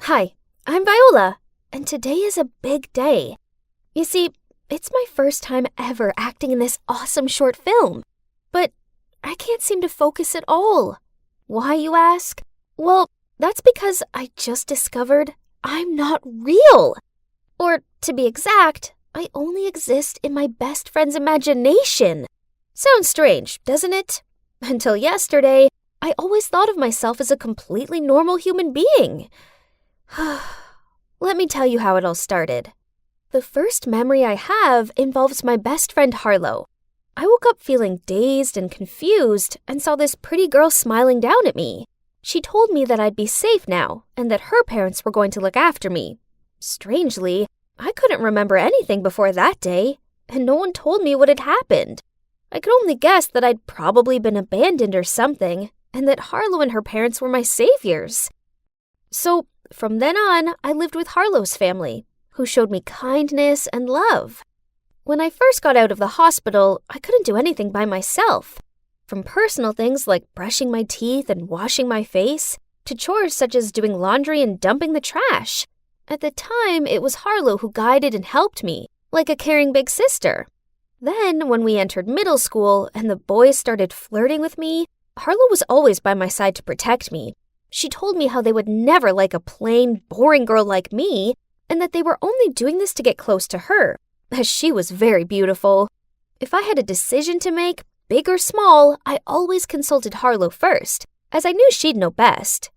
Hi, I'm Viola, and today is a big day. You see, it's my first time ever acting in this awesome short film, but I can't seem to focus at all. Why, you ask? Well, that's because I just discovered I'm not real. Or, to be exact, I only exist in my best friend's imagination. Sounds strange, doesn't it? Until yesterday, I always thought of myself as a completely normal human being. Let me tell you how it all started. The first memory I have involves my best friend Harlow. I woke up feeling dazed and confused and saw this pretty girl smiling down at me. She told me that I'd be safe now and that her parents were going to look after me. Strangely, I couldn't remember anything before that day, and no one told me what had happened. I could only guess that I'd probably been abandoned or something, and that Harlow and her parents were my saviors. So, from then on, I lived with Harlow's family, who showed me kindness and love. When I first got out of the hospital, I couldn't do anything by myself. From personal things like brushing my teeth and washing my face, to chores such as doing laundry and dumping the trash. At the time, it was Harlow who guided and helped me, like a caring big sister. Then, when we entered middle school and the boys started flirting with me, Harlow was always by my side to protect me. She told me how they would never like a plain, boring girl like me, and that they were only doing this to get close to her, as she was very beautiful. If I had a decision to make, big or small, I always consulted Harlow first, as I knew she'd know best.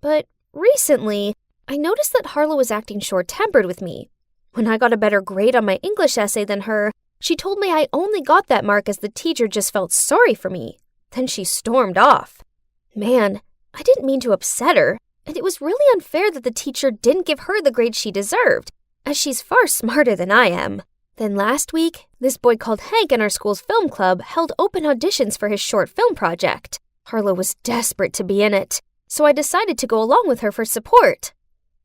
But recently, I noticed that Harlow was acting short-tempered with me. When I got a better grade on my English essay than her, she told me I only got that mark as the teacher just felt sorry for me. Then she stormed off. Man, I didn't mean to upset her, and it was really unfair that the teacher didn't give her the grade she deserved, as she's far smarter than I am. Then last week, this boy called Hank in our school's film club held open auditions for his short film project. Harlow was desperate to be in it, so I decided to go along with her for support.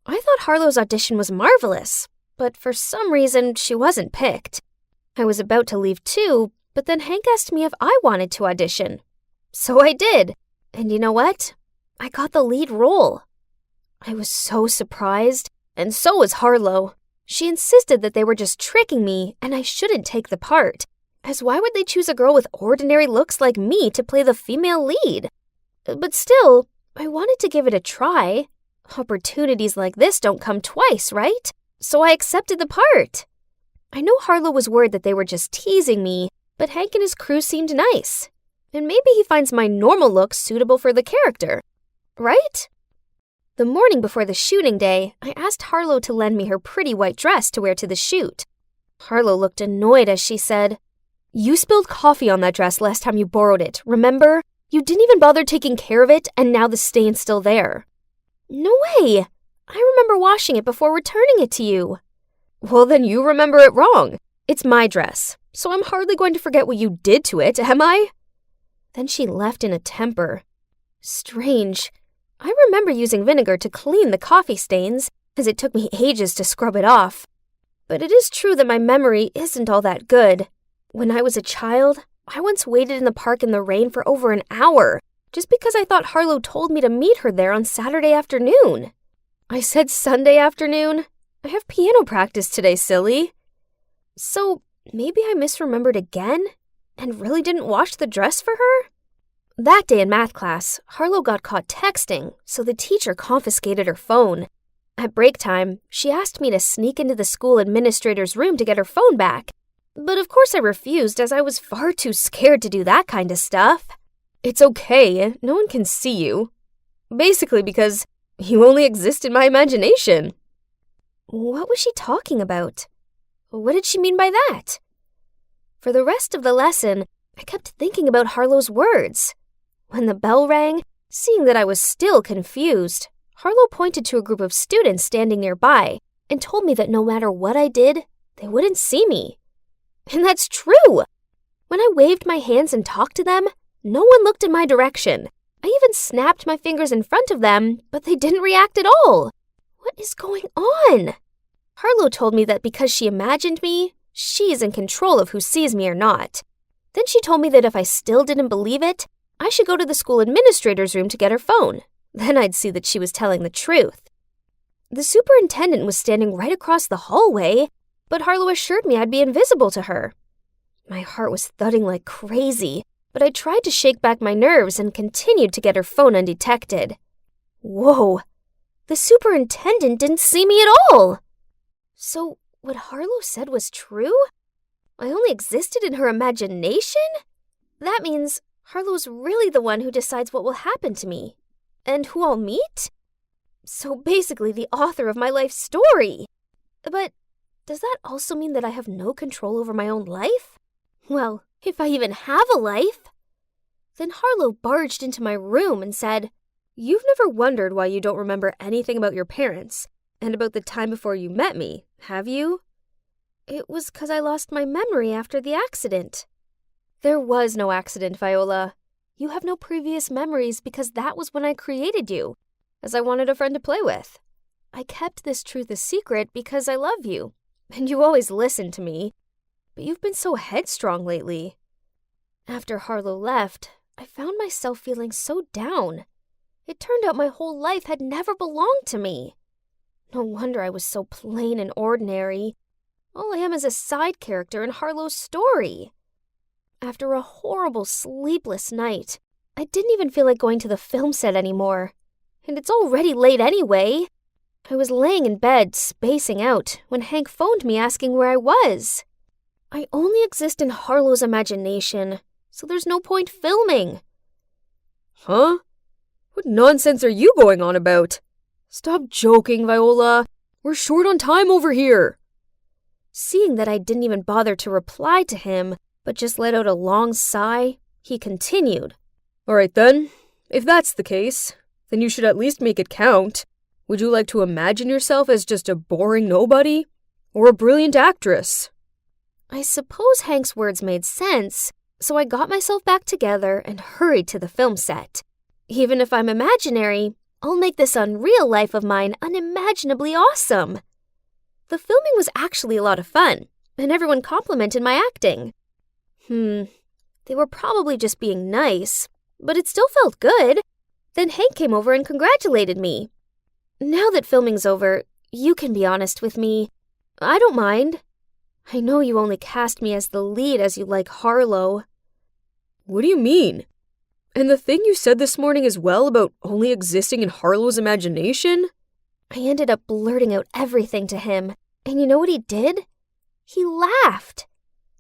I thought Harlow's audition was marvelous, but for some reason, she wasn't picked. I was about to leave too, but then Hank asked me if I wanted to audition. So I did, and you know what? I got the lead role. I was so surprised, and so was Harlow. She insisted that they were just tricking me and I shouldn't take the part, as why would they choose a girl with ordinary looks like me to play the female lead? But still, I wanted to give it a try. Opportunities like this don't come twice, right? So I accepted the part. I know Harlow was worried that they were just teasing me, but Hank and his crew seemed nice. And maybe he finds my normal look suitable for the character. Right? The morning before the shooting day, I asked Harlow to lend me her pretty white dress to wear to the shoot. Harlow looked annoyed as she said, "You spilled coffee on that dress last time you borrowed it, remember? You didn't even bother taking care of it, and now the stain's still there." "No way! I remember washing it before returning it to you." "Well, then you remember it wrong. It's my dress, so I'm hardly going to forget what you did to it, am I?" Then she left in a temper. Strange. I remember using vinegar to clean the coffee stains, as it took me ages to scrub it off. But it is true that my memory isn't all that good. When I was a child, I once waited in the park in the rain for over an hour, just because I thought Harlow told me to meet her there on Saturday afternoon. I said Sunday afternoon. I have piano practice today, silly. So maybe I misremembered again, and really didn't wash the dress for her? That day in math class, Harlow got caught texting, so the teacher confiscated her phone. At break time, she asked me to sneak into the school administrator's room to get her phone back. But of course I refused, as I was far too scared to do that kind of stuff. "It's okay, no one can see you." Basically because you only exist in my imagination. What was she talking about? What did she mean by that? For the rest of the lesson, I kept thinking about Harlow's words. When the bell rang, seeing that I was still confused, Harlow pointed to a group of students standing nearby and told me that no matter what I did, they wouldn't see me. And that's true! When I waved my hands and talked to them, no one looked in my direction. I even snapped my fingers in front of them, but they didn't react at all. What is going on? Harlow told me that because she imagined me, she's in control of who sees me or not. Then she told me that if I still didn't believe it, I should go to the school administrator's room to get her phone. Then I'd see that she was telling the truth. The superintendent was standing right across the hallway, but Harlow assured me I'd be invisible to her. My heart was thudding like crazy, but I tried to shake back my nerves and continued to get her phone undetected. Whoa! The superintendent didn't see me at all! So, what Harlow said was true? I only existed in her imagination? That means Harlow's really the one who decides what will happen to me. And who I'll meet? So basically the author of my life story. But does that also mean that I have no control over my own life? Well, if I even have a life. Then Harlow barged into my room and said, "You've never wondered why you don't remember anything about your parents and about the time before you met me, have you?" It was 'cause I lost my memory after the accident. There was no accident, Viola. You have no previous memories because that was when I created you, as I wanted a friend to play with. I kept this truth a secret because I love you, and you always listened to me. But you've been so headstrong lately. After Harlow left, I found myself feeling so down. It turned out my whole life had never belonged to me. No wonder I was so plain and ordinary. All I am is a side character in Harlow's story. After a horrible sleepless night, I didn't even feel like going to the film set anymore. And it's already late anyway. I was laying in bed, spacing out, when Hank phoned me asking where I was. I only exist in Harlow's imagination, so there's no point filming. Huh? What nonsense are you going on about? Stop joking, Viola. We're short on time over here. Seeing that I didn't even bother to reply to him, but just let out a long sigh, he continued. All right then. If that's the case, then you should at least make it count. Would you like to imagine yourself as just a boring nobody? Or a brilliant actress? I suppose Hank's words made sense, so I got myself back together and hurried to the film set. Even if I'm imaginary, I'll make this unreal life of mine unimaginably awesome. The filming was actually a lot of fun, and everyone complimented my acting. They were probably just being nice, but it still felt good. Then Hank came over and congratulated me. Now that filming's over, you can be honest with me. I don't mind. I know you only cast me as the lead as you like Harlow. What do you mean? And the thing you said this morning as well about only existing in Harlow's imagination? I ended up blurting out everything to him, and you know what he did? He laughed.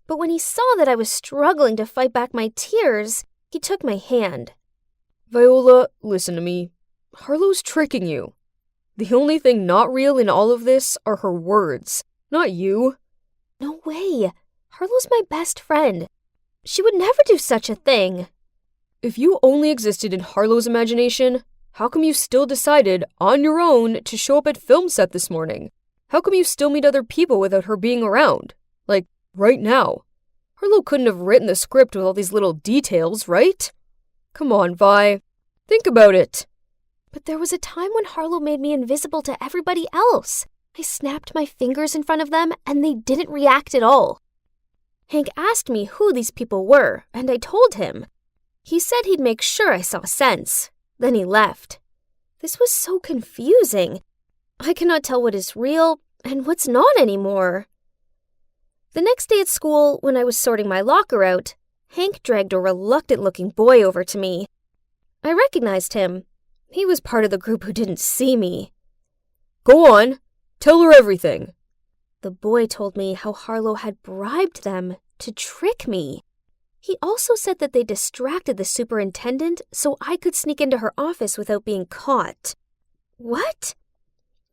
But when he saw that I was struggling to fight back my tears, he took my hand. Viola, listen to me. Harlow's tricking you. The only thing not real in all of this are her words, not you. No way. Harlow's my best friend. She would never do such a thing. If you only existed in Harlow's imagination, how come you still decided, on your own, to show up at film set this morning? How come you still meet other people without her being around? Like, right now. Harlow couldn't have written the script with all these little details, right? Come on, Vi. Think about it. But there was a time when Harlow made me invisible to everybody else. I snapped my fingers in front of them, and they didn't react at all. Hank asked me who these people were, and I told him. He said he'd make sure I saw sense. Then he left. This was so confusing. I cannot tell what is real and what's not anymore. The next day at school, when I was sorting my locker out, Hank dragged a reluctant-looking boy over to me. I recognized him. He was part of the group who didn't see me. Go on. Tell her everything. The boy told me how Harlow had bribed them to trick me. He also said that they distracted the superintendent so I could sneak into her office without being caught. What?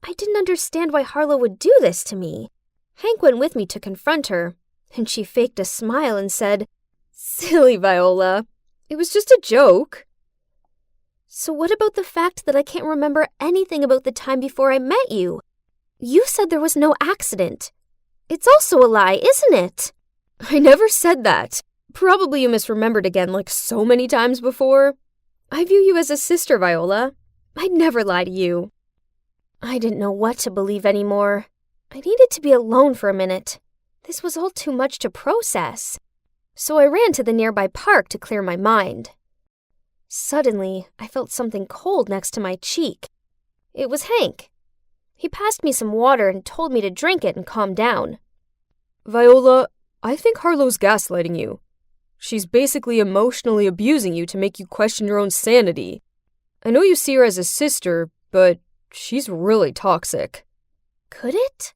I didn't understand why Harlow would do this to me. Hank went with me to confront her, and she faked a smile and said, Silly Viola. It was just a joke. So what about the fact that I can't remember anything about the time before I met you? You said there was no accident. It's also a lie, isn't it? I never said that. Probably you misremembered again like so many times before. I view you as a sister, Viola. I'd never lie to you. I didn't know what to believe anymore. I needed to be alone for a minute. This was all too much to process. So I ran to the nearby park to clear my mind. Suddenly, I felt something cold next to my cheek. It was Hank. He passed me some water and told me to drink it and calm down. Viola, I think Harlow's gaslighting you. She's basically emotionally abusing you to make you question your own sanity. I know you see her as a sister, but she's really toxic. Could it?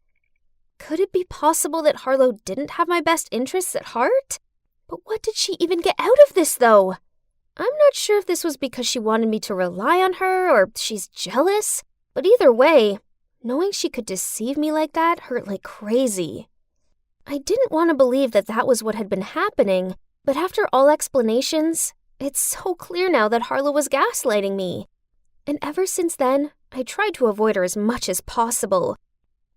Could it be possible that Harlow didn't have my best interests at heart? But what did she even get out of this, though? I'm not sure if this was because she wanted me to rely on her or she's jealous, but either way, knowing she could deceive me like that hurt like crazy. I didn't want to believe that that was what had been happening, but after all explanations, it's so clear now that Harlow was gaslighting me. And ever since then, I tried to avoid her as much as possible.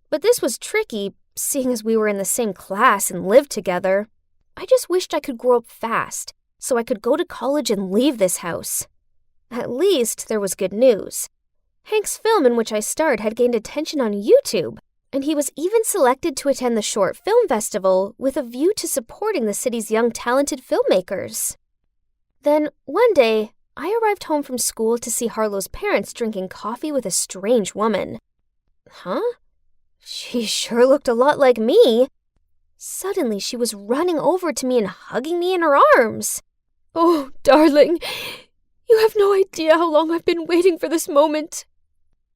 But this was tricky, seeing as we were in the same class and lived together. I just wished I could grow up fast, so I could go to college and leave this house. At least there was good news. Hank's film in which I starred had gained attention on YouTube, and he was even selected to attend the Short Film Festival with a view to supporting the city's young talented filmmakers. Then, one day, I arrived home from school to see Harlow's parents drinking coffee with a strange woman. Huh? She sure looked a lot like me. Suddenly, she was running over to me and hugging me in her arms. Oh, darling, you have no idea how long I've been waiting for this moment.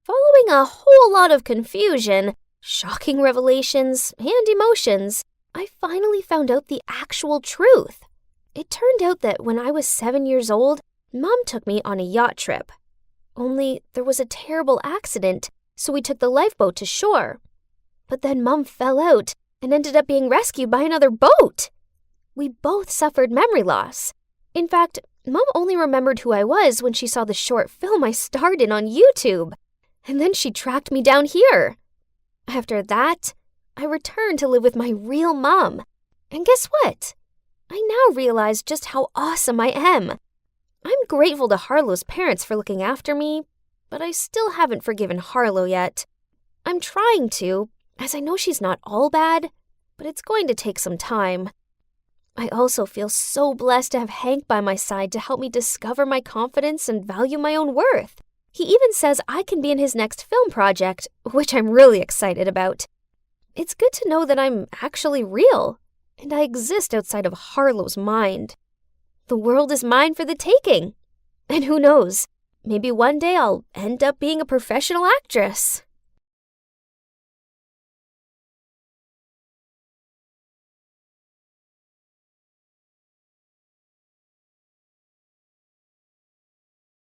Following a whole lot of confusion, shocking revelations, and emotions, I finally found out the actual truth. It turned out that when I was 7 years old, Mom took me on a yacht trip. Only there was a terrible accident, so we took the lifeboat to shore. But then Mom fell out and ended up being rescued by another boat. We both suffered memory loss. In fact, Mom only remembered who I was when she saw the short film I starred in on YouTube. And then she tracked me down here. After that, I returned to live with my real mom. And guess what? I now realize just how awesome I am. I'm grateful to Harlow's parents for looking after me, but I still haven't forgiven Harlow yet. I'm trying to, as I know she's not all bad, but it's going to take some time. I also feel so blessed to have Hank by my side to help me discover my confidence and value my own worth. He even says I can be in his next film project, which I'm really excited about. It's good to know that I'm actually real, and I exist outside of Harlow's mind. The world is mine for the taking. And who knows, maybe one day I'll end up being a professional actress.